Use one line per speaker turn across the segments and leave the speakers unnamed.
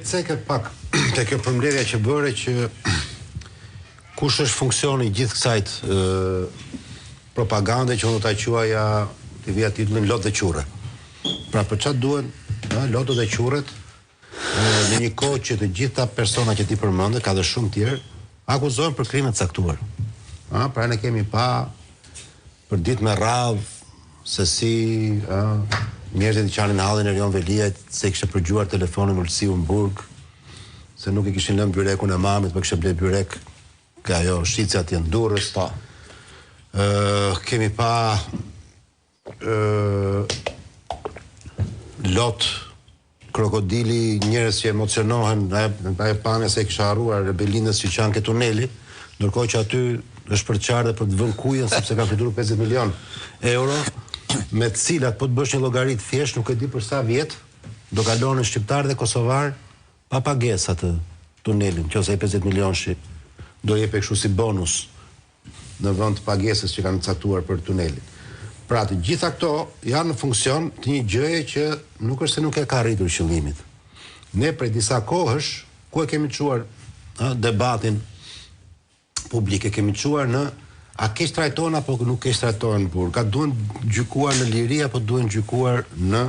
Cekë pak te kjo përmbledhja që bëre që kush është funksioni gjithë kësajt propagande që unë ta quaja të vija titullin lot dhe qure. Pra për çfarë duhen lotët dhe quret në një kohë që të gjitha persona që ti përmendë, ka dhe shumë tjerë, akuzohen për krime të caktuar. Pra ne kemi pa për ditë me radhë se si njerëzit i qanin hallin e Rion Veliajt se kishte përgjuar telefonin Ulësiu në Burg, se nuk i kishin lënë byrekun e mamit, për kishte ble byrek nga ajo shitja atje në Durrës. Kemi pa lot krokodili, njerëz që emocionohen, ajo pamja se kisha harruar rebelinës që qanë ke tuneli, ndërkohë që aty është për qarë dhe për të vënë kujen, sepse ka fituar 50 milion euro, me të cilat po të bësh një llogaritë thjesht, nuk e di për sa vjet do kalonin shqiptarë dhe kosovar pa pagesë atë tunelin, nëse ai 50 milion do jepë kështu si bonus në vend të pagesës që kanë caktuar për tunelin. Pra të gjitha këto janë në funksion të një gjëje që nuk është se nuk e ka arritur qëllimit. Ne prej disa kohësh, ku e kemi çuar debatin publik, e kemi çuar në a keq trajtohen apo nuk keq trajtohen në burg, a duhen gjykuar në liri apo duhen gjykuar në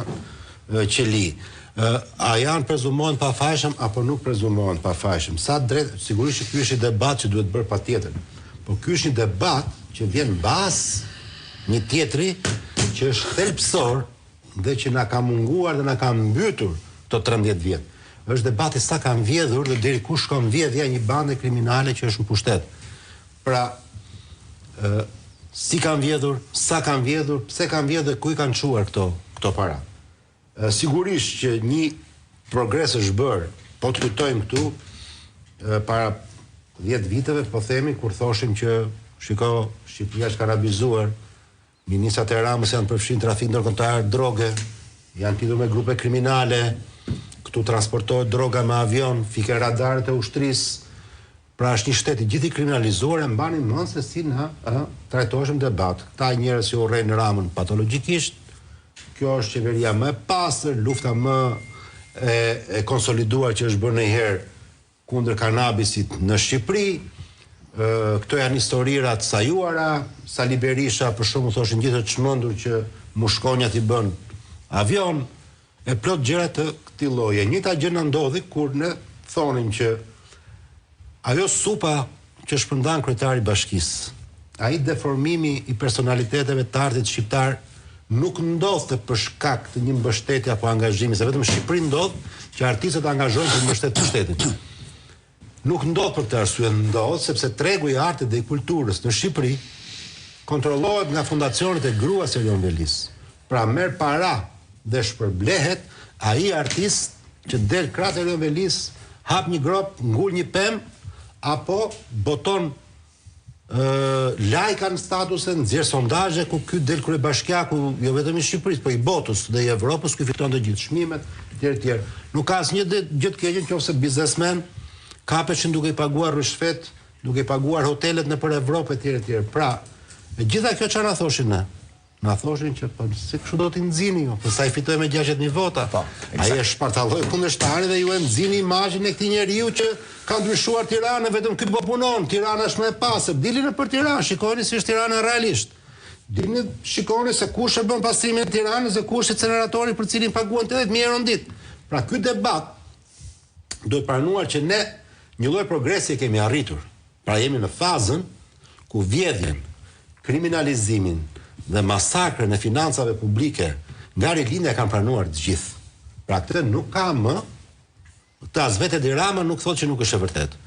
qeli. A janë prezumohen pafajshëm apo nuk prezumohen pafajshëm. Sa drejt, sigurisht që ky është një debat që duhet bërë patjetër. Po ky është një debat që vjen mbas një tjetri që është thelbësor dhe që na ka munguar dhe na ka mbytur këto 13 vjet. Është debati sa kanë vjedhur dhe deri ku shkon vjedhja një bande kriminale që është në pushtet. Pra, si kanë vjedhur, sa kanë vjedhur, pse kanë vjedhur dhe ku i kanë çuar këto para. Sigurisht që një progres është bërë, po të kujtojmë këtu, para 10 viteve, po themi, kur thoshim që shiko, Shqipëria është karabizuar, ministrat e Ramës janë përfshin trafik ndërkombëtar droge, janë lidhur me grupe kriminale, këtu transportohet droga me avion, fike radarët e ushtrisë. Pra është një shtet i gjithë i kriminalizuar, e mbanin mend se si na trajtoheshëm debat. Këta njerëz që urrejnë Ramën patologjikisht, kjo është qeveria më e pastër, lufta më e konsoliduar që është bërë ndonjëherë kundër kanabisit në Shqipëri. Këto janë historirat sajuara, Sali Berisha për shkakun thoshin gjithë të çmendur që mushkonjat i bën avion, e plot gjëra të këtij lloji. Njëta gjë na ndodhi kur ne thonim që ajo supa që shpërndan kryetari i bashkisë, ai deformimi i personaliteteve të artit shqiptar nuk ndodhte për shkak të një mbështetje apo angazhimi, se vetëm në Shqipëri ndodh që artistët angazhohen për mbështetjen e shtetit. Nuk ndodh për këtë arsye, ndodh sepse tregu i artit dhe i kulturës në Shqipëri kontrollohet nga fondacionet e gruas së Rion Velis. Pra merr para dhe shpërblehet ai artist që del krahas së Rion Velis, hap një grop, ngul një pemë, apo boton lajka në statuse, nxjerr sondazhe ku ky del kryebashkiaku jo vetëm i Shqipërisë, po i botës dhe i Evropës, ky fiton të gjithë çmimet, etj. Nuk ka asnjë gjë të keqe nëse biznesmen kapeshin duke i paguar rishfet, duke i paguar hotelet nëpër Evropë etj. Pra, e gjitha kjo çfarë na thoshin ne? Na thoshin që po si kështu do t'i nxjini ju, po sa i fitoi me 60.000 vota. Ai është shpartalloi kundërshtarin dhe ju e nxjini imazhin e këtij njeriu që ka ndryshuar Tiranën, vetëm ky po punon. Tirana është më e pastër. Dilni nëpër Tiranë, shikoni si është Tirana realisht. Dilni shikoni se kush e bën pastrimin e Tiranës dhe kush është incineratori për cilin paguan 80.000 euro në ditë. Pra ky debat duhet pranuar që ne një lloj progresi kemi arritur. Pra jemi në fazën ku vjedhjen, kriminalizimin dhe masakrën e financave publike nga rilindja kanë pranuar të gjithë. Pra këtë nuk ka më, këtë as vetë Edi Rama nuk thotë që nuk është e vërtetë.